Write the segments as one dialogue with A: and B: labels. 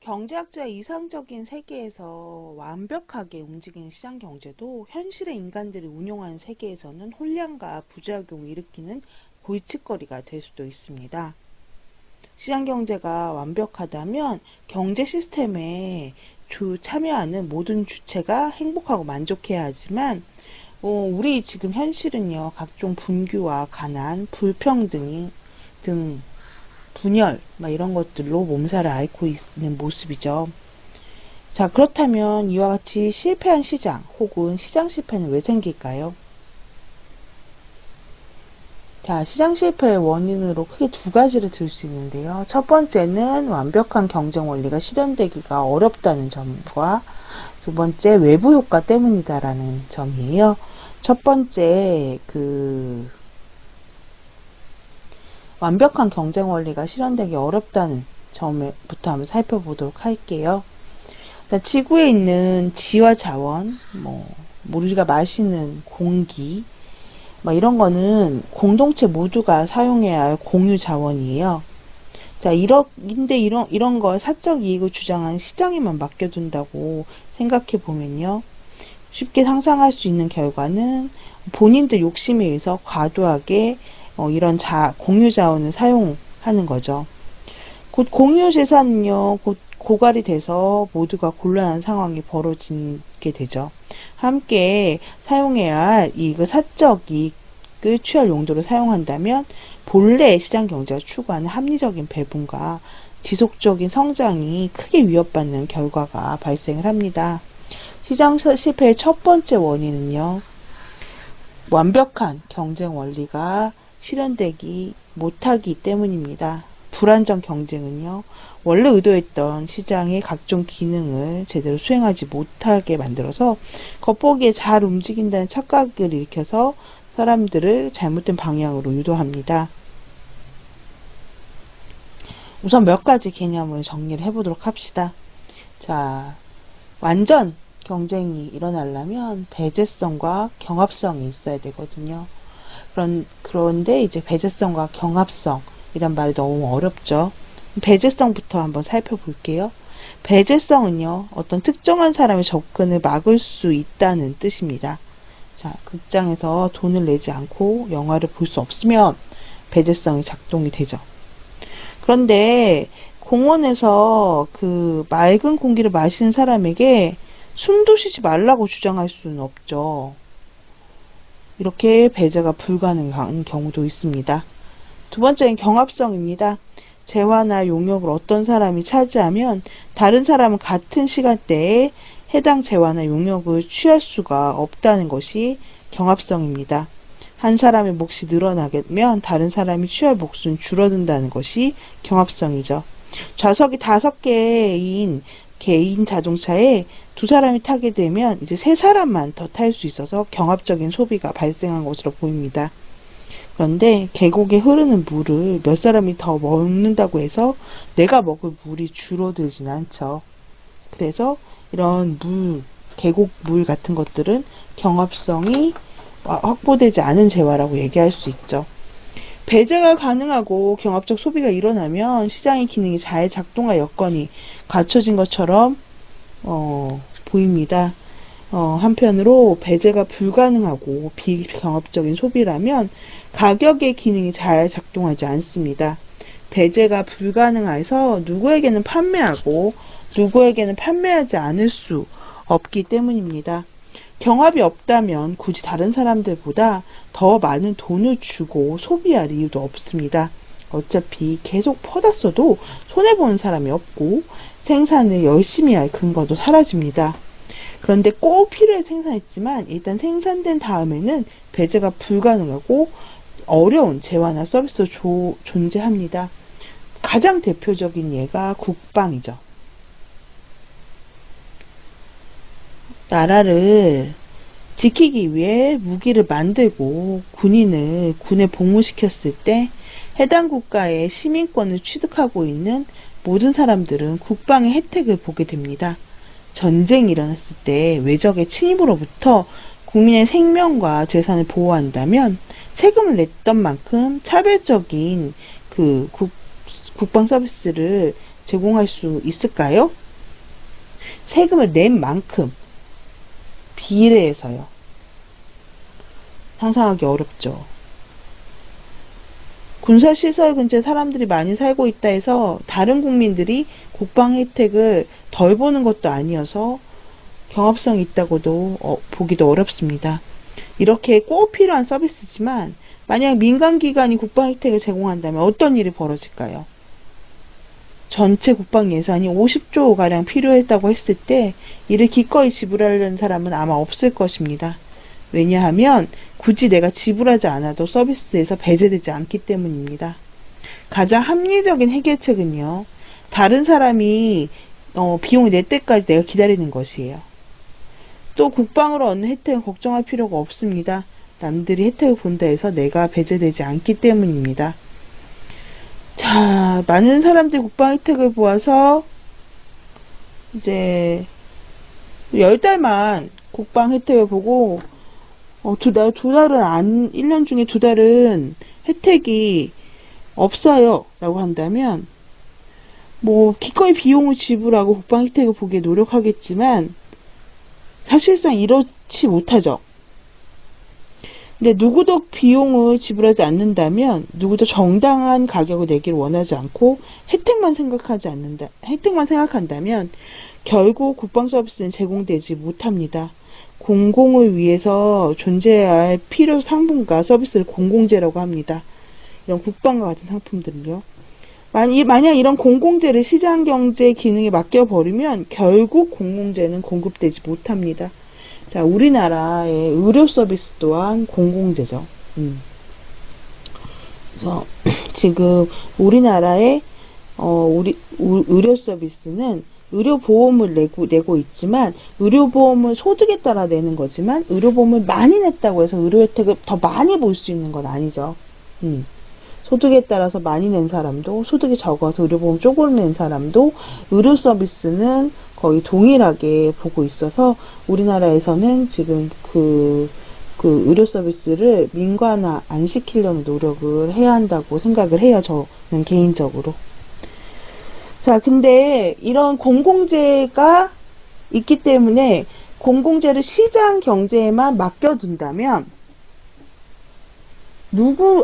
A: 경제학자의 이상적인 세계에서 완벽하게 움직이는 시장 경제도 현실의 인간들이 운용하는 세계에서는 혼란과 부작용을 일으키는 골칫거리가 될 수도 있습니다. 시장 경제가 완벽하다면 경제 시스템에 참여하는 모든 주체가 행복하고 만족해야 하지만 우리 지금 현실은요, 각종 분규와 가난, 불평등 등 분열, 이런 것들로 몸살을 앓고 있는 모습이죠. 자, 그렇다면 이와 같이 실패한 시장 혹은 시장 실패는 왜 생길까요? 자, 시장 실패의 원인으로 크게 두 가지를 들 수 있는데요. 첫 번째는 완벽한 경쟁 원리가 실현되기가 어렵다는 점과 두 번째 외부 효과 때문이다라는 점이에요. 첫 번째 완벽한 경쟁 원리가 실현되기 어렵다는 점부터 한번 살펴보도록 할게요. 자, 지구에 있는 지와 자원, 우리가 마시는 공기, 이런 거는 공동체 모두가 사용해야 할 공유 자원이에요. 자, 근데 이런 걸 사적 이익을 주장하는 시장에만 맡겨둔다고 생각해 보면요. 쉽게 상상할 수 있는 결과는 본인들 욕심에 의해서 과도하게 이런 공유 자원을 사용하는 거죠. 곧 공유 재산은요, 곧 고갈이 돼서 모두가 곤란한 상황이 벌어지게 되죠. 함께 사용해야 할 이익을 사적 이익을 취할 용도로 사용한다면 본래 시장 경제가 추구하는 합리적인 배분과 지속적인 성장이 크게 위협받는 결과가 발생을 합니다. 시장 실패의 첫 번째 원인은요, 완벽한 경쟁 원리가 실현되기 못하기 때문입니다. 불안정 경쟁은요, 원래 의도했던 시장의 각종 기능을 제대로 수행하지 못하게 만들어서 겉보기에 잘 움직인다는 착각을 일으켜서 사람들을 잘못된 방향으로 유도합니다. 우선 몇 가지 개념을 정리를 해보도록 합시다. 자, 완전 경쟁이 일어나려면 배제성과 경합성이 있어야 되거든요. 그런데 이제 배제성과 경합성이란 말이 너무 어렵죠. 배제성부터 한번 살펴볼게요. 배제성은요, 어떤 특정한 사람의 접근을 막을 수 있다는 뜻입니다. 자, 극장에서 돈을 내지 않고 영화를 볼 수 없으면 배제성이 작동이 되죠. 그런데 공원에서 맑은 공기를 마시는 사람에게 숨도 쉬지 말라고 주장할 수는 없죠. 이렇게 배제가 불가능한 경우도 있습니다. 두 번째는 경합성입니다. 재화나 용역을 어떤 사람이 차지하면 다른 사람은 같은 시간대에 해당 재화나 용역을 취할 수가 없다는 것이 경합성입니다. 한 사람의 몫이 늘어나면 다른 사람이 취할 몫은 줄어든다는 것이 경합성이죠. 좌석이 5개인 개인 자동차에 두 사람이 타게 되면 이제 3사람만 더 탈 수 있어서 경합적인 소비가 발생한 것으로 보입니다. 그런데 계곡에 흐르는 물을 몇 사람이 더 먹는다고 해서 내가 먹을 물이 줄어들진 않죠. 그래서 이런 계곡 물 같은 것들은 경합성이 확보되지 않은 재화라고 얘기할 수 있죠. 배제가 가능하고 경합적 소비가 일어나면 시장의 기능이 잘 작동할 여건이 갖춰진 것처럼 보입니다. 한편으로 배제가 불가능하고 비경합적인 소비라면 가격의 기능이 잘 작동하지 않습니다. 배제가 불가능해서 누구에게는 판매하고 누구에게는 판매하지 않을 수 없기 때문입니다. 경합이 없다면 굳이 다른 사람들보다 더 많은 돈을 주고 소비할 이유도 없습니다. 어차피 계속 퍼다 써도 손해보는 사람이 없고 생산을 열심히 할 근거도 사라집니다. 그런데 꼭 필요해 생산했지만 일단 생산된 다음에는 배제가 불가능하고 어려운 재화나 서비스가 존재합니다. 가장 대표적인 예가 국방이죠. 나라를 지키기 위해 무기를 만들고 군인을 군에 복무시켰을 때 해당 국가의 시민권을 취득하고 있는 모든 사람들은 국방의 혜택을 보게 됩니다. 전쟁이 일어났을 때 외적의 침입으로부터 국민의 생명과 재산을 보호한다면 세금을 냈던 만큼 차별적인 국방 서비스를 제공할 수 있을까요? 세금을 낸 만큼 비례해서요. 상상하기 어렵죠. 군사시설 근처에 사람들이 많이 살고 있다 해서 다른 국민들이 국방 혜택을 덜 보는 것도 아니어서 경합성이 있다고도 보기도 어렵습니다. 이렇게 꼭 필요한 서비스지만 만약 민간기관이 국방 혜택을 제공한다면 어떤 일이 벌어질까요? 전체 국방 예산이 50조가량 필요했다고 했을 때 이를 기꺼이 지불하려는 사람은 아마 없을 것입니다. 왜냐하면 굳이 내가 지불하지 않아도 서비스에서 배제되지 않기 때문입니다. 가장 합리적인 해결책은요. 다른 사람이 비용이 낼 때까지 내가 기다리는 것이에요. 또 국방으로 얻는 혜택은 걱정할 필요가 없습니다. 남들이 혜택을 본다 해서 내가 배제되지 않기 때문입니다. 자, 많은 사람들이 국방 혜택을 보아서 이제 10달만 국방 혜택을 보고 두 달은 1년 중에 2달은 혜택이 없어요 라고 한다면 기꺼이 비용을 지불하고 국방 혜택을 보기에 노력하겠지만 사실상 이렇지 못하죠. 근데 누구도 비용을 지불하지 않는다면 누구도 정당한 가격을 내기를 원하지 않고 혜택만 생각한다면 결국 국방 서비스는 제공되지 못합니다. 공공을 위해서 존재해야 할 필요 상품과 서비스를 공공재라고 합니다. 이런 국방과 같은 상품들은요. 만약 이런 공공재를 시장경제 기능에 맡겨버리면 결국 공공재는 공급되지 못합니다. 자, 우리나라의 의료 서비스 또한 공공재죠. 그래서 지금 우리나라의 의료 서비스는 의료보험을 내고 있지만 의료보험은 소득에 따라 내는 거지만 의료보험을 많이 냈다고 해서 의료 혜택을 더 많이 볼 수 있는 건 아니죠. 소득에 따라서 많이 낸 사람도 소득이 적어서 의료보험 조금 낸 사람도 의료 서비스는 거의 동일하게 보고 있어서 우리나라에서는 지금 그 의료 서비스를 민관화 안 시키려는 노력을 해야 한다고 생각을 해요. 저는 개인적으로. 자, 근데 이런 공공재가 있기 때문에 공공재를 시장 경제에만 맡겨둔다면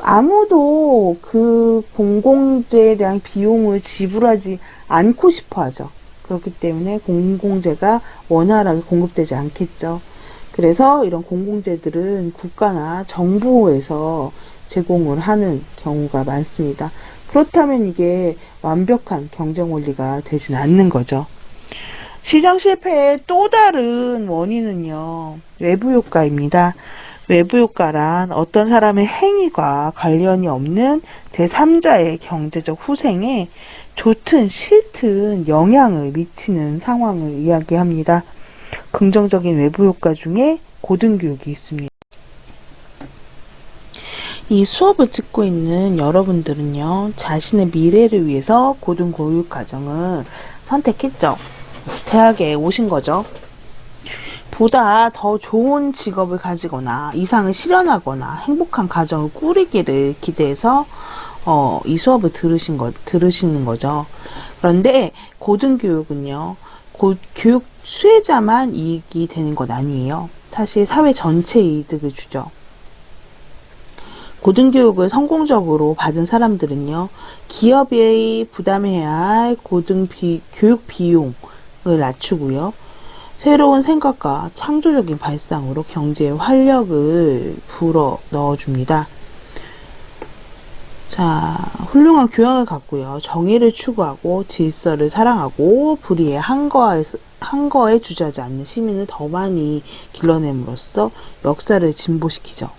A: 아무도 그 공공재에 대한 비용을 지불하지 않고 싶어 하죠. 그렇기 때문에 공공재가 원활하게 공급되지 않겠죠. 그래서 이런 공공재들은 국가나 정부에서 제공을 하는 경우가 많습니다. 그렇다면 이게 완벽한 경쟁 원리가 되진 않는 거죠. 시장 실패의 또 다른 원인은요, 외부 효과입니다. 외부 효과란 어떤 사람의 행위가 관련이 없는 제3자의 경제적 후생에 좋든 싫든 영향을 미치는 상황을 이야기합니다. 긍정적인 외부 효과 중에 고등교육이 있습니다. 이 수업을 듣고 있는 여러분들은요, 자신의 미래를 위해서 고등교육 과정을 선택했죠. 대학에 오신 거죠. 보다 더 좋은 직업을 가지거나 이상을 실현하거나 행복한 가정을 꾸리기를 기대해서 이 수업을 들으시는 거죠. 그런데 고등교육은요, 교육 수혜자만 이익이 되는 것 아니에요. 사실 사회 전체 이득을 주죠. 고등교육을 성공적으로 받은 사람들은요, 기업이 부담해야 할 교육 비용을 낮추고요, 새로운 생각과 창조적인 발상으로 경제에 활력을 불어 넣어줍니다. 자, 훌륭한 교양을 갖고요, 정의를 추구하고 질서를 사랑하고 불의에 한거에 주저하지 않는 시민을 더 많이 길러냄으로써 역사를 진보시키죠.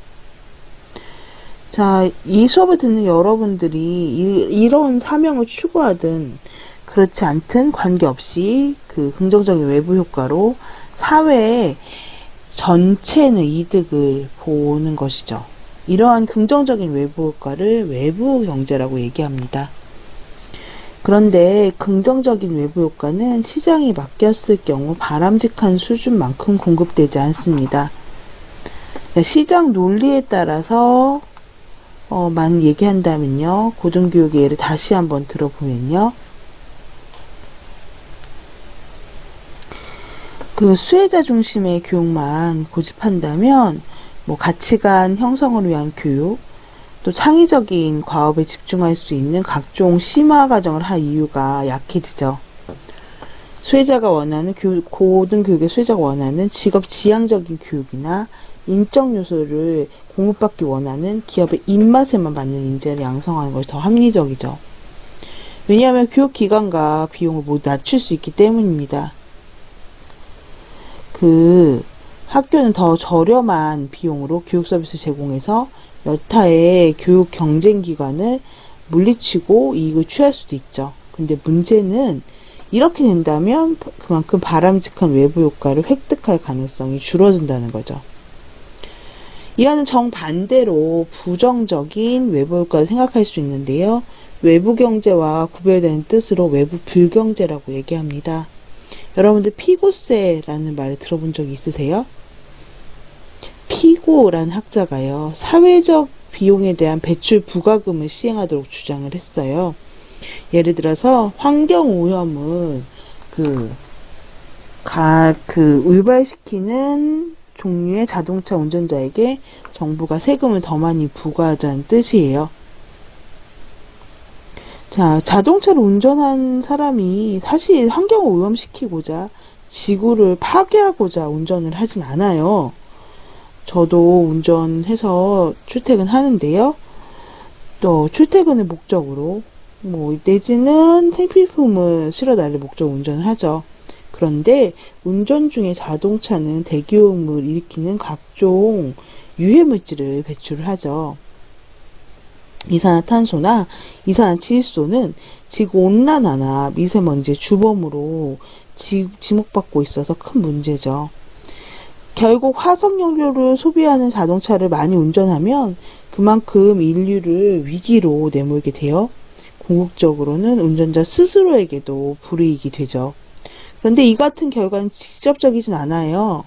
A: 자, 이 수업을 듣는 여러분들이 이런 사명을 추구하든 그렇지 않든 관계없이 그 긍정적인 외부 효과로 사회의 전체는 이득을 보는 것이죠. 이러한 긍정적인 외부 효과를 외부 경제라고 얘기합니다. 그런데 긍정적인 외부 효과는 시장에 맡겼을 경우 바람직한 수준만큼 공급되지 않습니다. 시장 논리에 따라서 만 얘기한다면요, 고등교육의 예를 다시 한번 들어보면요, 그 수혜자 중심의 교육만 고집한다면 뭐 가치관 형성을 위한 교육, 또 창의적인 과업에 집중할 수 있는 각종 심화 과정을 할 이유가 약해지죠. 수혜자가 원하는 고등교육의 수혜자가 원하는 직업 지향적인 교육이나 인적 요소를 공급받기 원하는 기업의 입맛에만 맞는 인재를 양성하는 것이 더 합리적이죠. 왜냐하면 교육 기간과 비용을 모두 낮출 수 있기 때문입니다. 학교는 더 저렴한 비용으로 교육 서비스 제공해서 여타의 교육 경쟁 기관을 물리치고 이익을 취할 수도 있죠. 근데 문제는 이렇게 된다면 그만큼 바람직한 외부 효과를 획득할 가능성이 줄어든다는 거죠. 이와는 정반대로 부정적인 외부 효과를 생각할 수 있는데요. 외부 경제와 구별되는 뜻으로 외부 불경제라고 얘기합니다. 여러분들 피고세라는 말을 들어본 적 있으세요? 피고라는 학자가요, 사회적 비용에 대한 배출 부과금을 시행하도록 주장을 했어요. 예를 들어서 환경오염을 유발시키는 종류의 자동차 운전자에게 정부가 세금을 더 많이 부과하자는 뜻이에요. 자, 자동차를 운전한 사람이 사실 환경을 오염시키고자 지구를 파괴하고자 운전을 하진 않아요. 저도 운전해서 출퇴근하는데요. 또 출퇴근을 목적으로 내지는 생필품을 실어 나를 목적으로 운전을 하죠. 그런데 운전 중에 자동차는 대기오염을 일으키는 각종 유해물질을 배출을 하죠. 이산화탄소나 이산화치수소는 지구온난화나 미세먼지의 주범으로 지목받고 있어서 큰 문제죠. 결국 화석연료를 소비하는 자동차를 많이 운전하면 그만큼 인류를 위기로 내몰게 되어 궁극적으로는 운전자 스스로에게도 불이익이 되죠. 그런데 이 같은 결과는 직접적이진 않아요.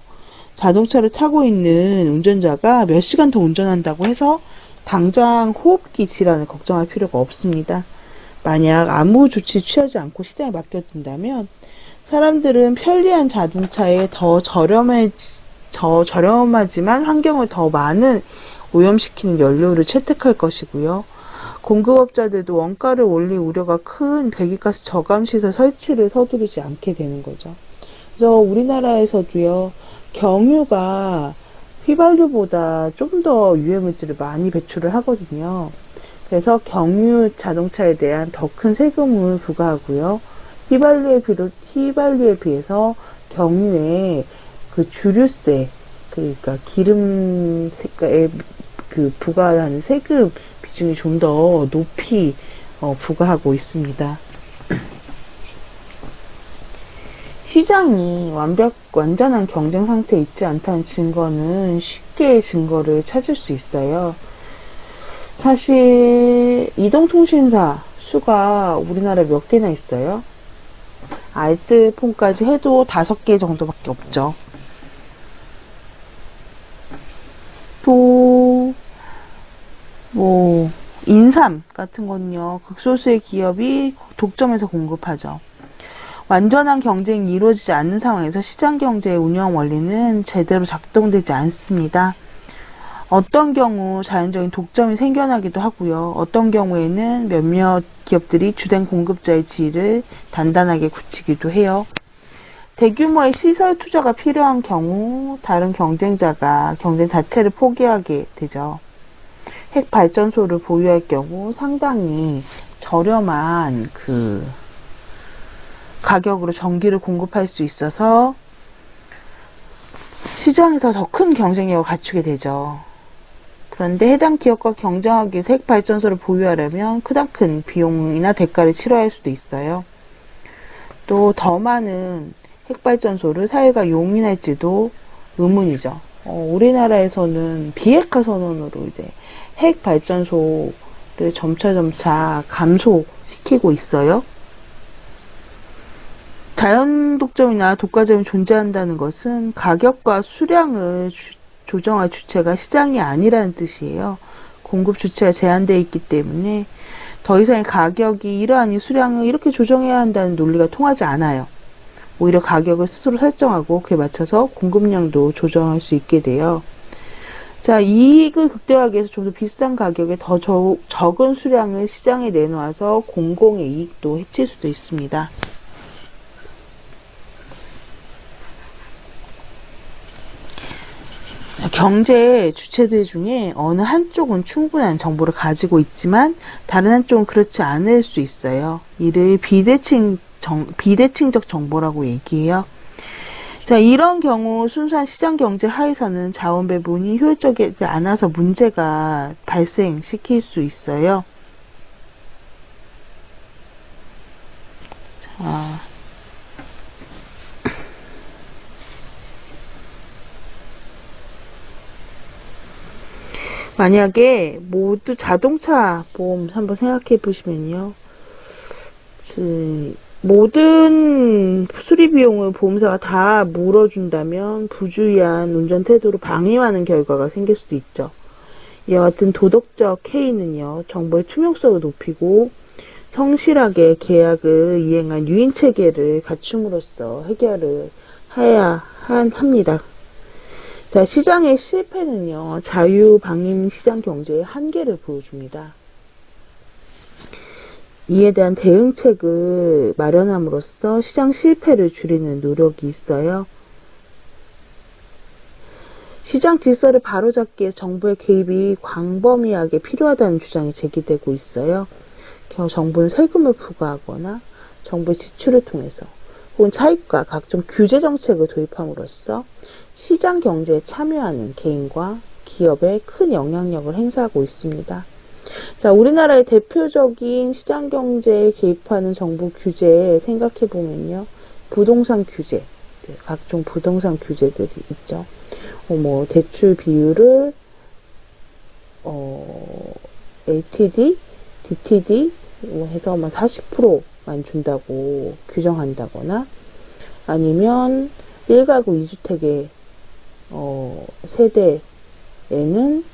A: 자동차를 타고 있는 운전자가 몇 시간 더 운전한다고 해서 당장 호흡기 질환을 걱정할 필요가 없습니다. 만약 아무 조치 취하지 않고 시장에 맡겨둔다면 사람들은 편리한 자동차에 더 저렴하지만 환경을 더 많은 오염시키는 연료를 채택할 것이고요. 공급업자들도 원가를 올릴 우려가 큰 배기가스 저감시설 설치를 서두르지 않게 되는 거죠. 그래서 우리나라에서도요, 경유가 휘발유보다 좀 더 유해물질을 많이 배출을 하거든요. 그래서 경유 자동차에 대한 더 큰 세금을 부과하고요. 휘발유에 비해서 경유에 주류세, 그러니까 기름에 부과하는 세금 비중이 좀 더 높이 부과하고 있습니다. 시장이 완전한 경쟁 상태에 있지 않다는 증거는 쉽게 증거를 찾을 수 있어요. 사실 이동통신사 수가 우리나라에 몇 개나 있어요? 알뜰폰까지 해도 5개 정도밖에 없죠. 또 인삼 같은 건요, 극소수의 기업이 독점해서 공급하죠. 완전한 경쟁이 이루어지지 않는 상황에서 시장경제의 운영 원리는 제대로 작동되지 않습니다. 어떤 경우 자연적인 독점이 생겨나기도 하고요. 어떤 경우에는 몇몇 기업들이 주된 공급자의 지위를 단단하게 굳히기도 해요. 대규모의 시설 투자가 필요한 경우 다른 경쟁자가 경쟁 자체를 포기하게 되죠. 핵발전소를 보유할 경우 상당히 저렴한 가격으로 전기를 공급할 수 있어서 시장에서 더 큰 경쟁력을 갖추게 되죠. 그런데 해당 기업과 경쟁하기 위해서 핵발전소를 보유하려면 크나큰 비용이나 대가를 치러야 할 수도 있어요. 또 더 많은 핵발전소를 사회가 용인할지도 의문이죠. 우리나라에서는 비핵화 선언으로 이제 핵발전소를 점차 감소시키고 있어요. 자연 독점이나 독과점이 존재한다는 것은 가격과 수량을 조정할 주체가 시장이 아니라는 뜻이에요. 공급 주체가 제한되어 있기 때문에 더 이상의 가격이 이러한 수량을 이렇게 조정해야 한다는 논리가 통하지 않아요. 오히려 가격을 스스로 설정하고 그에 맞춰서 공급량도 조정할 수 있게 돼요. 자, 이익을 극대화하기 위해서 좀 더 비싼 가격에 더 적은 수량을 시장에 내놓아서 공공의 이익도 해칠 수도 있습니다. 경제 주체들 중에 어느 한쪽은 충분한 정보를 가지고 있지만 다른 한쪽은 그렇지 않을 수 있어요. 이를 비대칭적 정보라고 얘기해요. 자, 이런 경우 순수한 시장 경제 하에서는 자원 배분이 효율적이지 않아서 문제가 발생시킬 수 있어요. 자, 만약에 모두 자동차 보험 한번 생각해 보시면요. 모든 수리 비용을 보험사가 다 물어준다면 부주의한 운전 태도로 방해하는 결과가 생길 수도 있죠. 이와 같은 도덕적 해이는요, 정보의 투명성을 높이고 성실하게 계약을 이행한 유인 체계를 갖춤으로써 해결을 해야 합니다. 자, 시장의 실패는요, 자유방임 시장 경제의 한계를 보여줍니다. 이에 대한 대응책을 마련함으로써 시장 실패를 줄이는 노력이 있어요. 시장 질서를 바로잡기에 정부의 개입이 광범위하게 필요하다는 주장이 제기되고 있어요. 정부는 세금을 부과하거나 정부의 지출을 통해서 혹은 차입과 각종 규제 정책을 도입함으로써 시장 경제에 참여하는 개인과 기업에 큰 영향력을 행사하고 있습니다. 자, 우리나라의 대표적인 시장 경제에 개입하는 정부 규제 생각해 보면요, 부동산 규제, 각종 부동산 규제들이 있죠. 대출 비율을 LTD, DTD 해서 40%만 준다고 규정한다거나, 아니면 1가구 2주택의 세대에는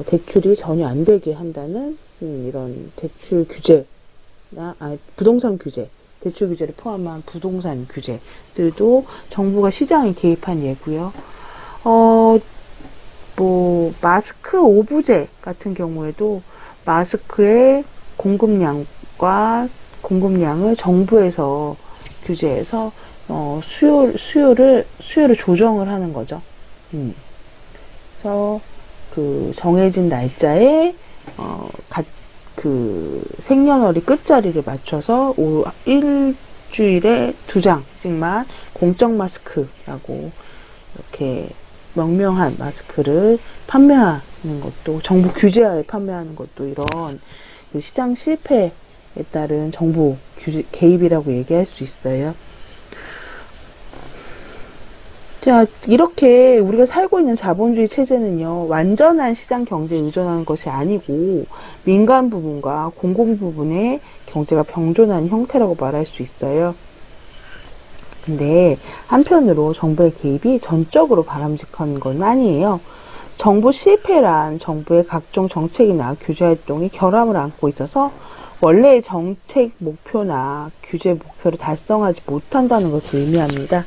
A: 대출이 전혀 안 되게 한다는 이런 대출 규제나 부동산 규제, 대출 규제를 포함한 부동산 규제들도 정부가 시장에 개입한 예고요. 마스크 오부제 같은 경우에도 마스크의 공급량을 정부에서 규제해서 수요를 조정을 하는 거죠. 그래서 그 정해진 날짜에 생년월일 끝자리를 맞춰서 일주일에 2장씩만 공적 마스크라고 이렇게 명명한 마스크를 판매하는 것도, 정부 규제하에 판매하는 것도 이런 시장 실패에 따른 정부 개입이라고 얘기할 수 있어요. 자, 이렇게 우리가 살고 있는 자본주의 체제는요, 완전한 시장 경제에 의존하는 것이 아니고 민간 부분과 공공 부분의 경제가 병존하는 형태라고 말할 수 있어요. 근데 한편으로 정부의 개입이 전적으로 바람직한 건 아니에요. 정부 실패란 정부의 각종 정책이나 규제 활동이 결함을 안고 있어서 원래의 정책 목표나 규제 목표를 달성하지 못한다는 것을 의미합니다.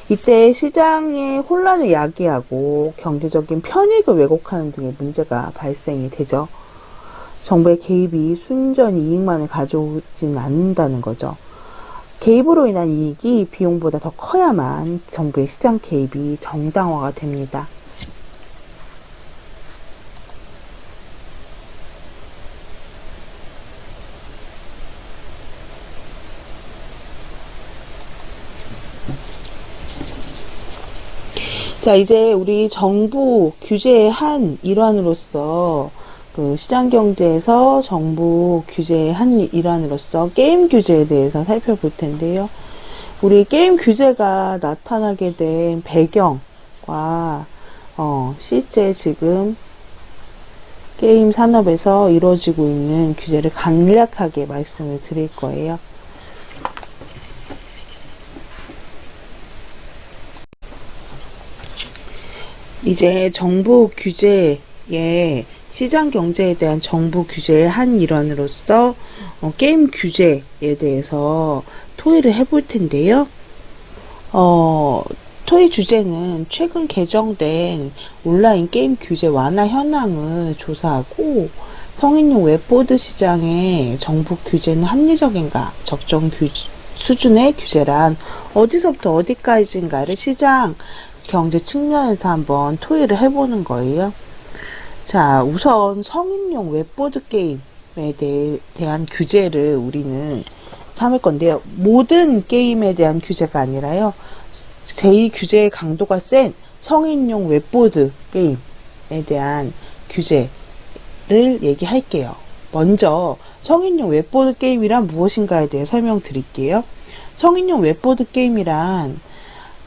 A: 이때 시장의 혼란을 야기하고 경제적인 편익을 왜곡하는 등의 문제가 발생이 되죠. 정부의 개입이 순전히 이익만을 가져오지는 않는다는 거죠. 개입으로 인한 이익이 비용보다 더 커야만 정부의 시장 개입이 정당화가 됩니다. 자, 이제 우리 정부 규제의 한 일환으로서 시장 경제에서 정부 규제의 한 일환으로서 게임 규제에 대해서 살펴볼 텐데요. 우리 게임 규제가 나타나게 된 배경과 실제 지금 게임 산업에서 이루어지고 있는 규제를 간략하게 말씀을 드릴 거예요. 이제 정부 규제의 시장 경제에 대한 정부 규제의 한 일환으로서 게임 규제에 대해서 토의를 해볼 텐데요. 어, 토의 주제는 최근 개정된 온라인 게임 규제 완화 현황을 조사하고 성인용 웹보드 시장의 정부 규제는 합리적인가, 적정 수준의 규제란 어디서부터 어디까지인가를 시장 경제 측면에서 한번 토의를 해보는 거예요. 자, 우선 성인용 웹보드 게임에 대한 규제를 우리는 삼을 건데요. 모든 게임에 대한 규제가 아니라요. 제2 규제의 강도가 센 성인용 웹보드 게임에 대한 규제를 얘기할게요. 먼저 성인용 웹보드 게임이란 무엇인가에 대해 설명드릴게요. 성인용 웹보드 게임이란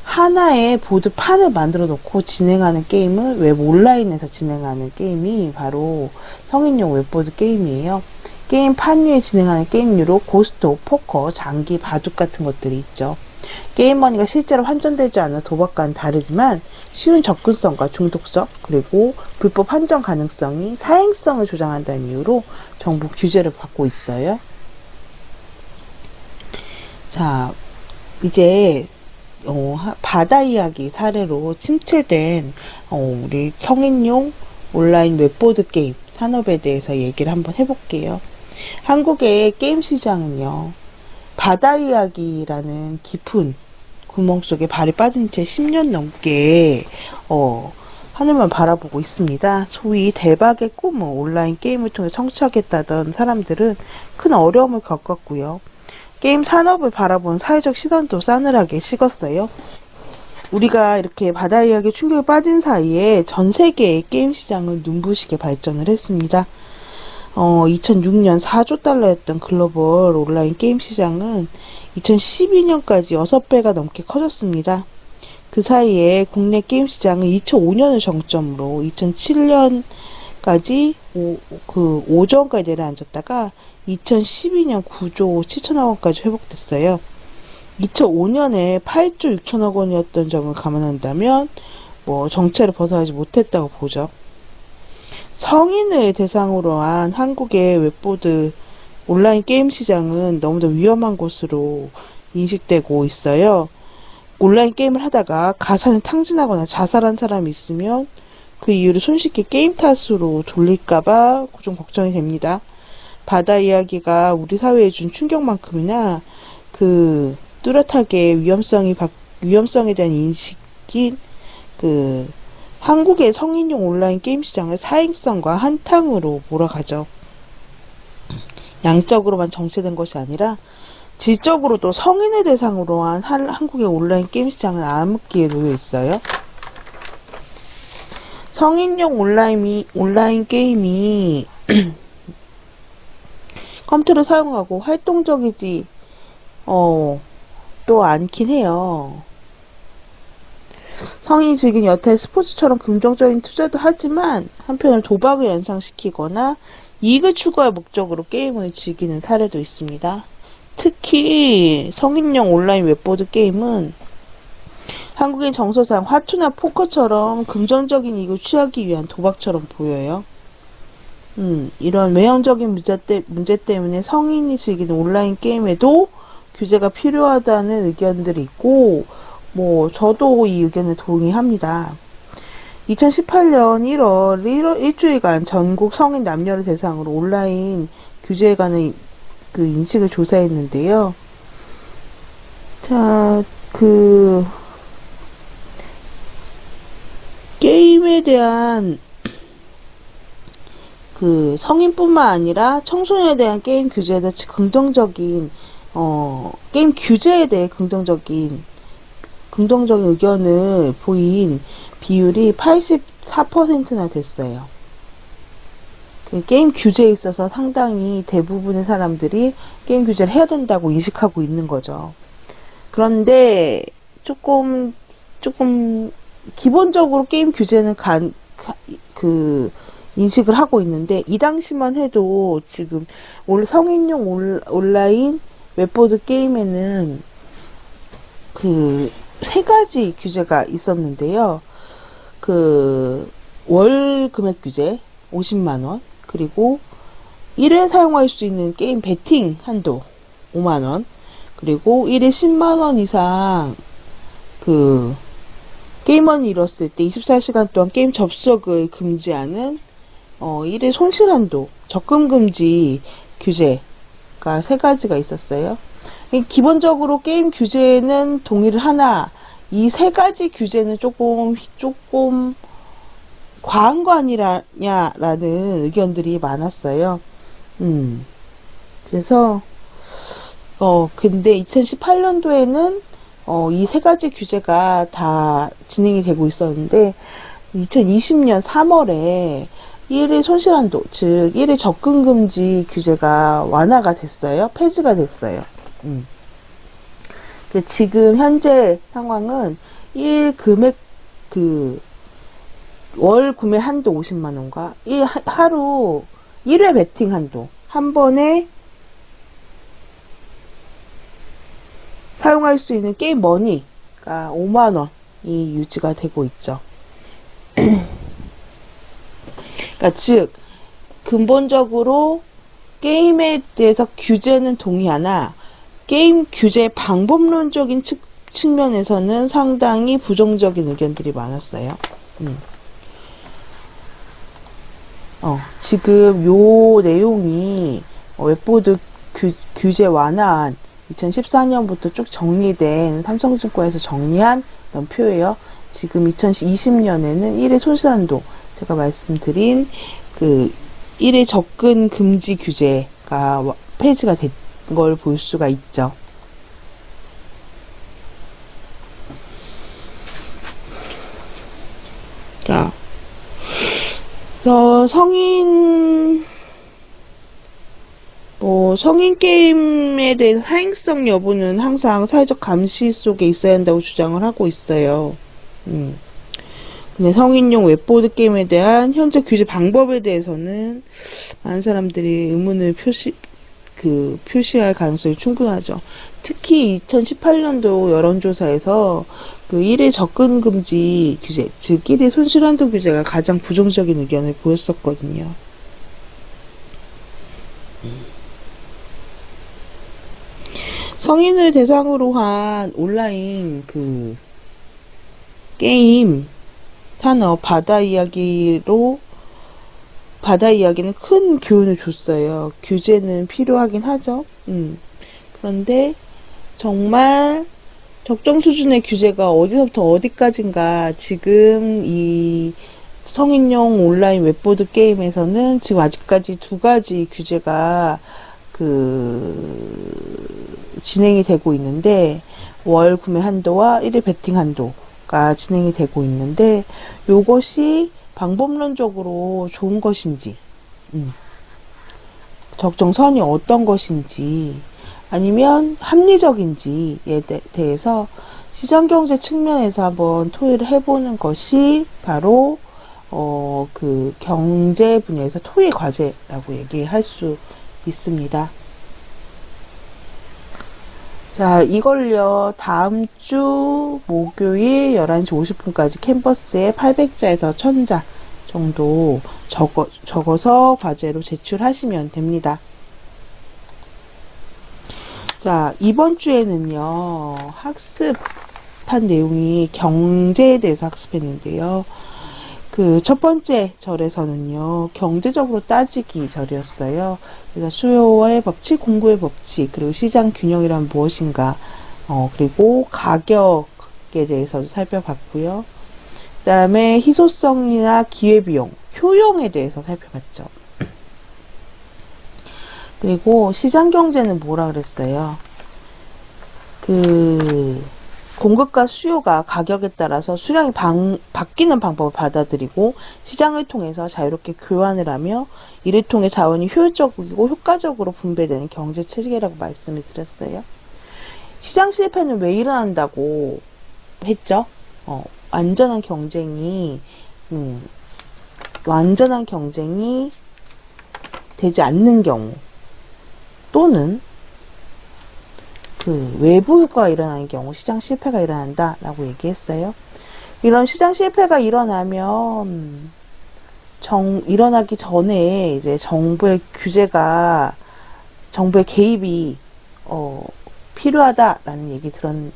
A: 하나의 보드판을 만들어 놓고 진행하는 게임을 웹 온라인에서 진행하는 게임이 바로 성인용 웹보드 게임이에요. 게임판 위에 진행하는 게임류로 고스트, 포커, 장기, 바둑 같은 것들이 있죠. 게임머니가 실제로 환전되지 않은 도박과는 다르지만 쉬운 접근성과 중독성, 그리고 불법 환전 가능성이 사행성을 조장한다는 이유로 정부 규제를 받고 있어요. 자, 이제 바다 이야기 사례로 침체된 우리 성인용 온라인 웹보드 게임 산업에 대해서 얘기를 한번 해볼게요. 한국의 게임 시장은요, 바다 이야기라는 깊은 구멍 속에 발이 빠진 채 10년 넘게 하늘만 바라보고 있습니다. 소위 대박의 꿈을 온라인 게임을 통해 성취하겠다던 사람들은 큰 어려움을 겪었고요. 게임 산업을 바라본 사회적 시선도 싸늘하게 식었어요. 우리가 이렇게 바다 이야기 충격에 빠진 사이에 전 세계의 게임 시장은 눈부시게 발전을 했습니다. 2006년 4조 달러였던 글로벌 온라인 게임 시장은 2012년까지 6배가 넘게 커졌습니다. 그 사이에 국내 게임 시장은 2005년을 정점으로 2007년까지 5조 원까지 내려앉았다가 2012년 9조 7천억 원까지 회복됐어요. 2005년에 8조 6천억 원이었던 점을 감안한다면 정체를 벗어나지 못했다고 보죠. 성인을 대상으로 한 한국의 웹보드 온라인 게임 시장은 너무도 위험한 곳으로 인식되고 있어요. 온라인 게임을 하다가 가상을 탕진하거나 자살한 사람이 있으면 그 이유를 손쉽게 게임 탓으로 돌릴까봐 좀 걱정이 됩니다. 바다 이야기가 우리 사회에 준 충격만큼이나 뚜렷하게 위험성에 대한 인식인 한국의 성인용 온라인 게임 시장을 사행성과 한탕으로 몰아가죠. 양적으로만 정체된 것이 아니라 질적으로도 성인을 대상으로 한 한국의 온라인 게임 시장은 암흑기에 놓여 있어요. 성인용 온라인 게임이 컴퓨터를 사용하고 활동적이지 또 않긴 해요. 성인이 즐긴 여타의 스포츠처럼 긍정적인 투자도 하지만 한편으로 도박을 연상시키거나 이익을 추구할 목적으로 게임을 즐기는 사례도 있습니다. 특히 성인용 온라인 웹보드 게임은 한국인 정서상 화투나 포커처럼 긍정적인 이익을 취하기 위한 도박처럼 보여요. 이런 외형적인 문제 때문에 성인이 즐기는 온라인 게임에도 규제가 필요하다는 의견들이 있고, 저도 이 의견에 동의합니다. 2018년 1월 일주일간 전국 성인 남녀를 대상으로 온라인 규제에 관한 인식을 조사했는데요. 자, 게임에 대한 성인뿐만 아니라 청소년에 대한 게임 규제에 대해 긍정적인 게임 규제에 대해 긍정적인 의견을 보인 비율이 84%나 됐어요. 게임 규제에 있어서 상당히 대부분의 사람들이 게임 규제를 해야 된다고 인식하고 있는 거죠. 그런데 조금 기본적으로 게임 규제는 인식을 하고 있는데, 이 당시만 해도 지금 성인용 온라인 웹보드 게임에는 3가지 규제가 있었는데요. 월 금액 규제 50만원, 그리고 1회 사용할 수 있는 게임 배팅 한도 5만원, 그리고 1회 10만원 이상 그 게임원이 잃었을 때 24시간 동안 게임 접속을 금지하는 1회 손실한도 적금 금지 규제가 세 가지가 있었어요. 기본적으로 게임 규제는 동의를 하나 이 세 가지 규제는 조금 과한 거 아니냐라는 의견들이 많았어요. 그래서 근데 2018년도에는 이 세 가지 규제가 다 진행이 되고 있었는데 2020년 3월에 1회 손실한도, 즉 1회 접근금지 규제가 완화가 됐어요. 폐지가 됐어요. 지금 현재 상황은 1 금액 월 구매 한도 50만원과 하루 1회 베팅 한도 한 번에 사용할 수 있는 게임 머니가 5만원이 유지가 되고 있죠. 그러니까 즉 근본적으로 게임에 대해서 규제는 동의하나 게임 규제 방법론적인 측면에서는 상당히 부정적인 의견들이 많았어요. 지금 요 내용이 웹보드 규제 완화안 2014년부터 쭉 정리된 삼성증권에서 정리한 이런 표예요. 지금 2020년에는 1회 손실한도 제가 말씀드린 그 1회 접근 금지 규제가 폐지가 된 걸 볼 수가 있죠. 자, 성인 게임에 대한 사행성 여부는 항상 사회적 감시 속에 있어야 한다고 주장을 하고 있어요. 근데 성인용 웹보드 게임에 대한 현재 규제 방법에 대해서는 많은 사람들이 의문을 표시할 가능성이 충분하죠. 특히 2018년도 여론조사에서 그 1회 접근 금지 규제, 즉 1회 손실한도 규제가 가장 부정적인 의견을 보였었거든요. 성인을 대상으로 한 온라인 게임 산업 바다 이야기는 큰 교훈을 줬어요. 규제는 필요하긴 하죠. 그런데 정말 적정 수준의 규제가 어디서부터 어디까지인가 지금 이 성인용 온라인 웹보드 게임에서는 지금 아직까지 두 가지 규제가 진행이 되고 있는데 월 구매 한도와 1회 베팅 한도가 진행이 되고 있는데 요것이 방법론적으로 좋은 것인지 적정선이 어떤 것인지 아니면 합리적인지에 대해서 시장경제 측면에서 한번 토의를 해보는 것이 바로 경제 분야에서 토의 과제라고 얘기할 수 있습니다. 자, 이걸요 다음 주 목요일 11시 50분까지 캔버스에 800자에서 1000자 정도 적어서 과제로 제출하시면 됩니다. 자, 이번 주에는요 학습한 내용이 경제에 대해서 학습했는데요. 첫 번째 절에서는요 경제적으로 따지기 절이었어요. 그래서 수요의 법칙, 공급의 법칙, 그리고 시장 균형이란 무엇인가, 그리고 가격에 대해서도 살펴봤고요. 그 다음에 희소성이나 기회비용, 효용에 대해서 살펴봤죠. 그리고 시장경제는 뭐라 그랬어요? 공급과 수요가 가격에 따라서 수량이 바뀌는 방법을 받아들이고 시장을 통해서 자유롭게 교환을 하며 이를 통해 자원이 효율적이고 효과적으로 분배되는 경제 체계라고 말씀을 드렸어요. 시장 실패는 왜 일어난다고 했죠? 완전한 경쟁이 되지 않는 경우 또는 외부 효과가 일어나는 경우 시장 실패가 일어난다 라고 얘기했어요. 이런 시장 실패가 일어나면 일어나기 전에 이제 정부의 개입이 필요하다라는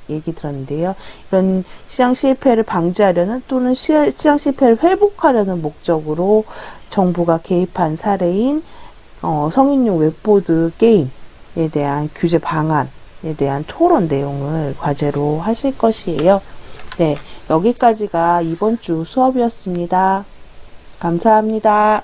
A: 얘기 들었는데요. 이런 시장 실패를 방지하려는 또는 시장 실패를 회복하려는 목적으로 정부가 개입한 사례인 성인용 웹보드 게임에 대한 규제 방안에 대한 토론 내용을 과제로 하실 것이에요. 네, 여기까지가 이번 주 수업이었습니다. 감사합니다.